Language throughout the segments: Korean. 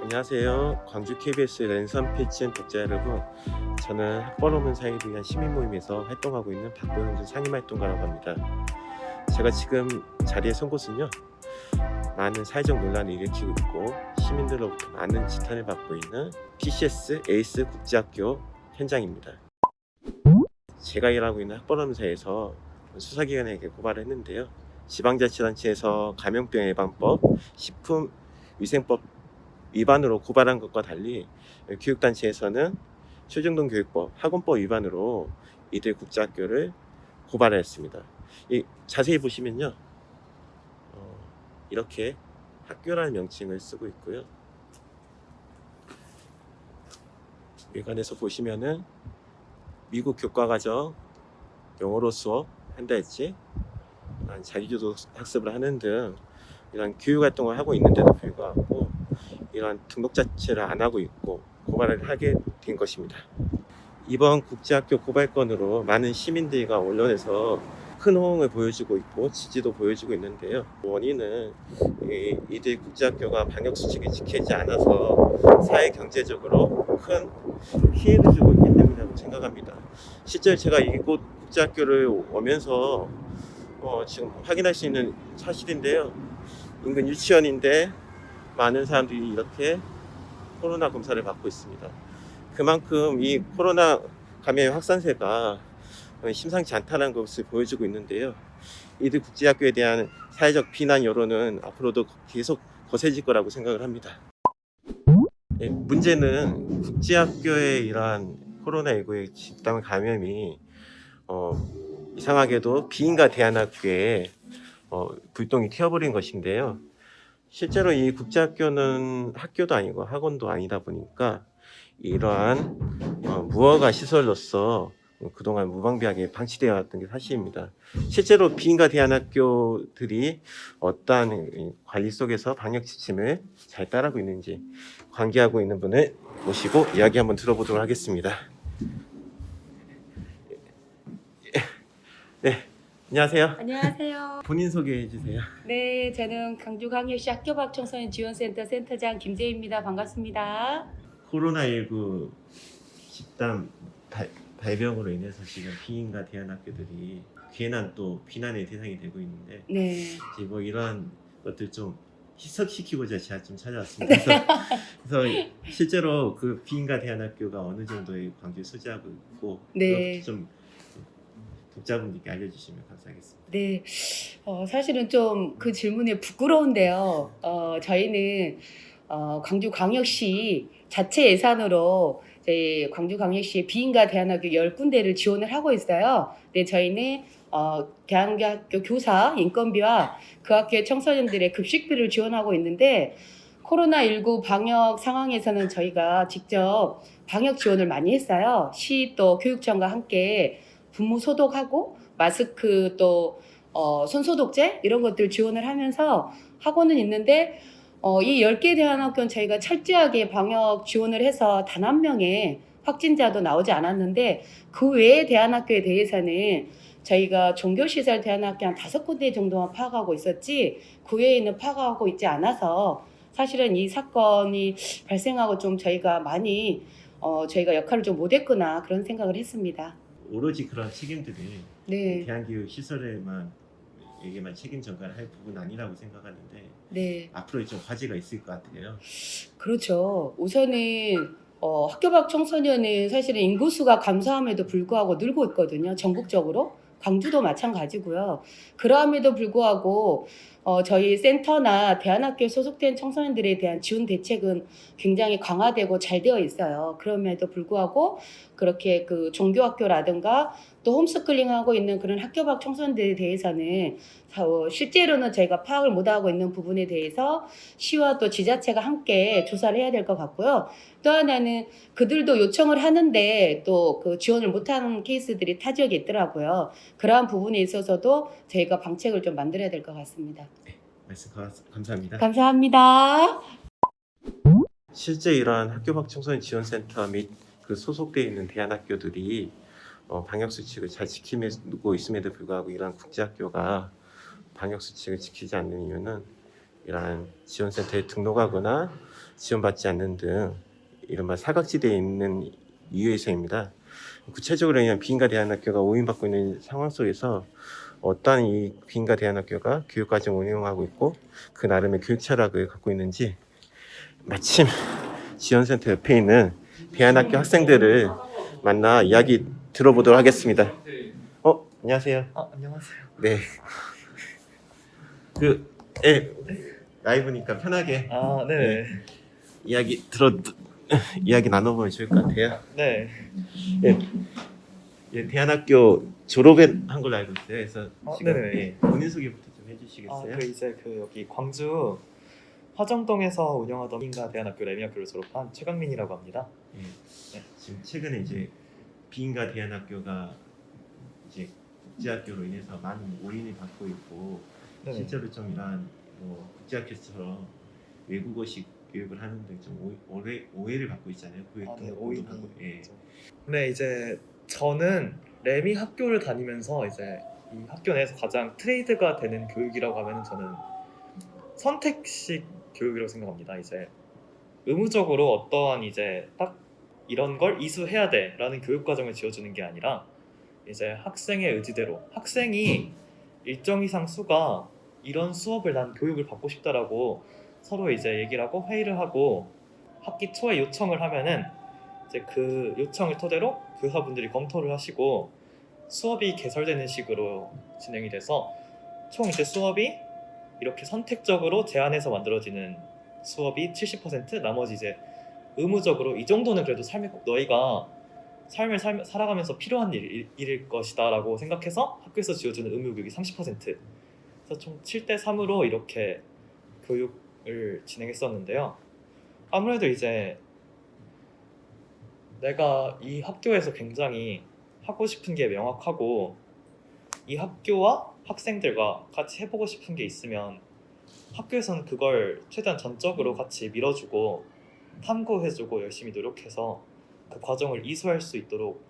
안녕하세요. 광주 KBS 랜선 피친 독자 여러분. 저는 학번 없는 사이를 위한 시민 모임에서 활동하고 있는 박병준 상임활동가라고 합니다. 제가 지금 자리에 선 곳은요, 많은 사회적 논란을 일으키고 있고 시민들로부터 많은 지탄을 받고 있는 PCS 에이스 국제학교 현장입니다. 제가 일하고 있는 학번 없는 사이에서 수사기관에게 고발을 했는데요. 지방자치단체에서 감염병 예방법, 식품위생법 위반으로 고발한 것과 달리 교육단체에서는 최중동 교육법, 학원법 위반으로 이들 국제학교를 고발했습니다. 자세히 보시면요, 이렇게 학교라는 명칭을 쓰고 있고요. 외관에서 보시면은 미국 교과과정, 영어로 수업 한달치, 자기주도 학습을 하는 등 이런 교육활동을 하고 있는데도 불구하고 이러한 등록 자체를 안 하고 있고 고발을 하게 된 것입니다. 이번 국제학교 고발건으로 많은 시민들과 언론에서 큰 호응을 보여주고 있고 지지도 보여주고 있는데요. 원인은 이들 국제학교가 방역수칙을 지키지 않아서 사회 경제적으로 큰 피해를 주고 있기 때문이라고 생각합니다. 실제로 제가 이곳 국제학교를 오면서 지금 확인할 수 있는 사실인데요. 인근 유치원인데 많은 사람들이 이렇게 코로나 검사를 받고 있습니다. 그만큼 이 코로나 감염 확산세가 심상치 않다는 것을 보여주고 있는데요. 이들 국제학교에 대한 사회적 비난 여론은 앞으로도 계속 거세질 거라고 생각을 합니다. 문제는 국제학교의 이러한 코로나19의 집단 감염이 이상하게도 비인가 대안학교에 불똥이 튀어버린 것인데요. 실제로 이 국제학교는 학교도 아니고 학원도 아니다 보니까 이러한 무허가 시설로서 그동안 무방비하게 방치되어 왔던 게 사실입니다. 실제로 비인가 대안학교들이 어떠한 관리 속에서 방역 지침을 잘 따르고 있는지 관계하고 있는 분을 모시고 이야기 한번 들어보도록 하겠습니다. 네, 안녕하세요. 안녕하세요. 본인 소개해 주세요. 네, 저는 강주광역시 학교밖 청소년 지원센터 센터장 김재입니다. 반갑습니다. 코로나19 집단 발병으로 인해서 지금 비인가 대안학교들이 괜한 또 비난의 대상이 되고 있는데 네. 이제 뭐 이런 것들 좀 희석시키고자 제가 좀 찾아왔습니다. 그래서 실제로 그 비인가 대안학교가 어느 정도의 광주에 소재하고 있고 네. 좀 독자분들께 알려주시면 감사하겠습니다. 네. 사실은 좀 그 질문이 부끄러운데요. 저희는 광주광역시 자체 예산으로 저희 광주광역시의 비인가 대안학교 10군데를 지원을 하고 있어요. 네, 저희는 대안학교 교사 인건비와 그 학교의 청소년들의 급식비를 지원하고 있는데 코로나19 방역 상황에서는 저희가 직접 방역 지원을 많이 했어요. 시 또 교육청과 함께 분무 소독하고 마스크 또 손소독제 이런 것들 지원을 하면서 하고는 있는데 이 10개 대안학교는 저희가 철저하게 방역 지원을 해서 단 한 명의 확진자도 나오지 않았는데 그 외의 대안학교에 대해서는 저희가 종교시설 대안학교 한 5군데 정도만 파악하고 있었지 그 외에는 파악하고 있지 않아서 사실은 이 사건이 발생하고 좀 저희가 많이 저희가 역할을 좀 못했구나 그런 생각을 했습니다. 오로지 그런 책임들이 네. 대한교육 시설에만 책임 전가를 할 부분 아니라고 생각하는데 네. 앞으로 좀 과제가 있을 것 같아요. 그렇죠. 우선은 학교 밖 청소년은 사실은 인구수가 감소함에도 불구하고 늘고 있거든요. 전국적으로. 광주도 마찬가지고요. 그럼에도 불구하고 저희 센터나 대안학교에 소속된 청소년들에 대한 지원 대책은 굉장히 강화되고 잘 되어 있어요. 그럼에도 불구하고 그렇게 그 종교학교라든가 또 홈스쿨링하고 있는 그런 학교 밖 청소년들에 대해서는 실제로는 저희가 파악을 못하고 있는 부분에 대해서 시와 또 지자체가 함께 조사를 해야 될 것 같고요. 또 하나는 그들도 요청을 하는데 또 그 지원을 못하는 케이스들이 타 지역에 있더라고요. 그러한 부분에 있어서도 저희가 방책을 좀 만들어야 될 것 같습니다. 말씀 감사합니다. 감사합니다. 실제 이러한 학교 밖 청소년 지원센터 및 그 소속되어 있는 대안학교들이 방역 수칙을 잘 지키고 있음에도 불구하고 이러한 국제학교가 방역 수칙을 지키지 않는 이유는 이러한 지원센터에 등록하거나 지원받지 않는 등 이른바 사각지대에 있는 이유에서입니다. 구체적으로 그냥 비인가 대안학교가 오인받고 있는 상황 속에서 어떠한 이 비인가 대안학교가 교육과정을 운영하고 있고 그 나름의 교육 철학을 갖고 있는지 마침 지원센터 옆에 있는 대안학교 학생들을 만나 이야기 들어보도록 하겠습니다. 안녕하세요. 안녕하세요. 네. 라이브니까 편하게 네. 이야기 나눠보면 좋을 것 같아요. 네. 예, 대안학교 졸업한 걸로 알고 있어요. 그래서 지금 네네. 본인 소개부터 좀 해주시겠어요? 이제 여기 광주 화정동에서 운영하던 비인가 대안학교 레미학교를 졸업한 최강민이라고 합니다. 지금 최근에 이제 비인가 대안학교가 이제 국제학교로 인해서 많은 오인을 받고 있고 네네. 실제로 좀 이러한 국제학교처럼 외국어식 교육을 하는데 좀 오해를 받고 있잖아요. 오인이. 받고. 예. 네, 이제 저는 레미 학교를 다니면서 이제 이 학교 내에서 가장 트레이드가 되는 교육이라고 하면 저는 선택식 교육이라고 생각합니다. 이제 의무적으로 어떠한 이제 딱 이런 걸 이수해야 돼라는 교육 과정을 지어주는 게 아니라 이제 학생의 의지대로 학생이 일정 이상 수가 이런 수업을 난 교육을 받고 싶다라고 서로 이제 얘기를 하고 회의를 하고 학기 초에 요청을 하면은 이제 그 요청을 토대로 교사분들이 검토를 하시고 수업이 개설되는 식으로 진행이 돼서 총 이제 수업이 이렇게 선택적으로 제안해서 만들어지는 수업이 70%, 나머지 이제 의무적으로 이 정도는 그래도 너희가 삶을 살아가면서 필요한 일일 것이다 라고 생각해서 학교에서 지어주는 의무 교육이 30%, 그래서 총 7대3으로 이렇게 교육을 진행했었는데요. 아무래도 이제 내가 이 학교에서 굉장히 하고 싶은 게 명확하고 이 학교와 학생들과 같이 해보고 싶은 게 있으면 학교에서는 그걸 최대한 전적으로 같이 밀어주고 탐구해주고 열심히 노력해서 그 과정을 이수할 수 있도록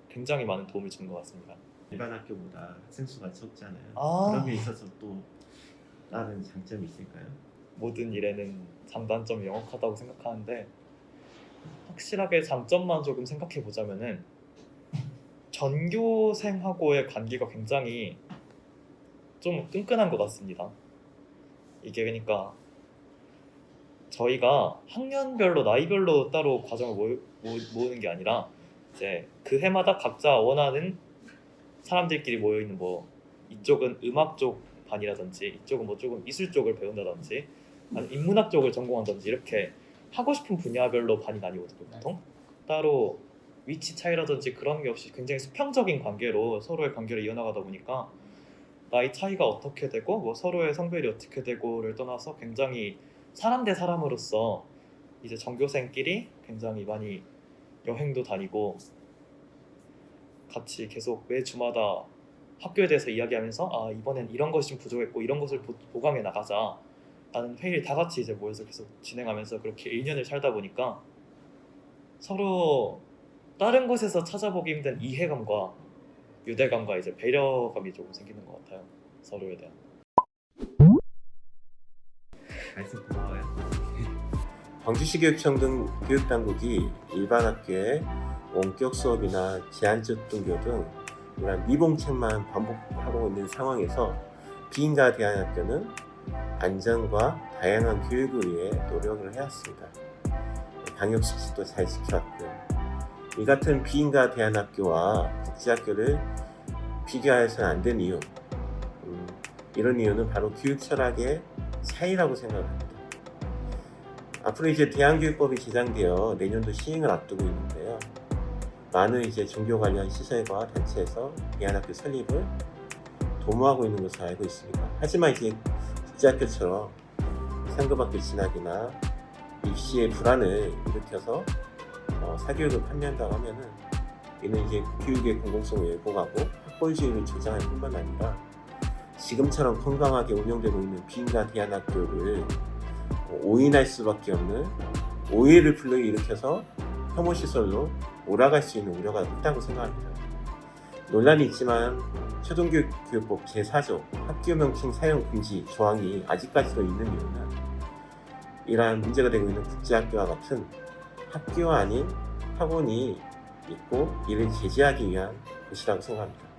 굉장히 많은 도움을 주는 것 같습니다. 일반 학교보다 학생 수가 적잖아요. 아. 그런 게 있어서 또 다른 장점이 있을까요? 모든 일에는 장단점이 명확하다고 생각하는데 확실하게 장점만 조금 생각해 보자면은 전교생하고의 관계가 굉장히 좀 끈끈한 것 같습니다. 이게 그러니까 저희가 학년별로 나이별로 따로 과정을 모으는 게 아니라 이제 그 해마다 각자 원하는 사람들끼리 모여 있는 뭐 이쪽은 음악 쪽 반이라든지 이쪽은 뭐 조금 미술 쪽을 배운다든지 아니면 인문학 쪽을 전공한다든지 이렇게 하고 싶은 분야별로 반이 나뉘거든요. 보통 따로 위치 차이라든지 그런 게 없이 굉장히 수평적인 관계로 서로의 관계를 이어나가다 보니까 나이 차이가 어떻게 되고 뭐 서로의 성별이 어떻게 되고를 떠나서 굉장히 사람 대 사람으로서 이제 전교생끼리 굉장히 많이 여행도 다니고 같이 계속 매 주마다 학교에 대해서 이야기하면서 이번엔 이런 것이 좀 부족했고 이런 것을 보강해 나가자 라는 회의를 다 같이 이제 모여서 계속 진행하면서 그렇게 1년을 살다 보니까 서로 다른 곳에서 찾아보기 힘든 이해감과 유대감과 이제 배려감이 조금 생기는 것 같아요. 서로에 대한. 말씀 고마워요. 광주시 교육청 등 교육당국이 일반 학교의 원격 수업이나 제한적 등교 등 이런 미봉책만 반복하고 있는 상황에서 비인가 대안학교는 안전과 다양한 교육을 위해 노력을 해왔습니다. 방역 수칙도 잘 지켜왔고요. 이 같은 비인가 대안학교와 국제학교를 비교해서는 안 되는 이유, 이런 이유는 바로 교육 철학의 차이라고 생각합니다. 앞으로 이제 대한교육법이 제정되어 내년도 시행을 앞두고 있는데요. 많은 이제 종교 관련 시설과 단체에서 대안학교 설립을 도모하고 있는 것으로 알고 있습니다. 하지만 이제 국제학교처럼 상급학교 진학이나 입시의 불안을 일으켜서 사교육을 판매한다고 하면은 이는 이제 교육의 공공성을 왜곡하고 학벌주의를 조장할 뿐만 아니라 지금처럼 건강하게 운영되고 있는 비인가 대안학교를 오인할 수밖에 없는 오해를 불러일으켜서 혐오시설로 몰아갈 수 있는 우려가 있다고 생각합니다. 논란이 있지만 초등교육법 제4조 학교 명칭 사용 금지 조항이 아직까지도 있는 이유는 이러한 문제가 되고 있는 국제학교와 같은 학교 아닌 학원이 있고 이를 제재하기 위한 곳이라고 생각합니다.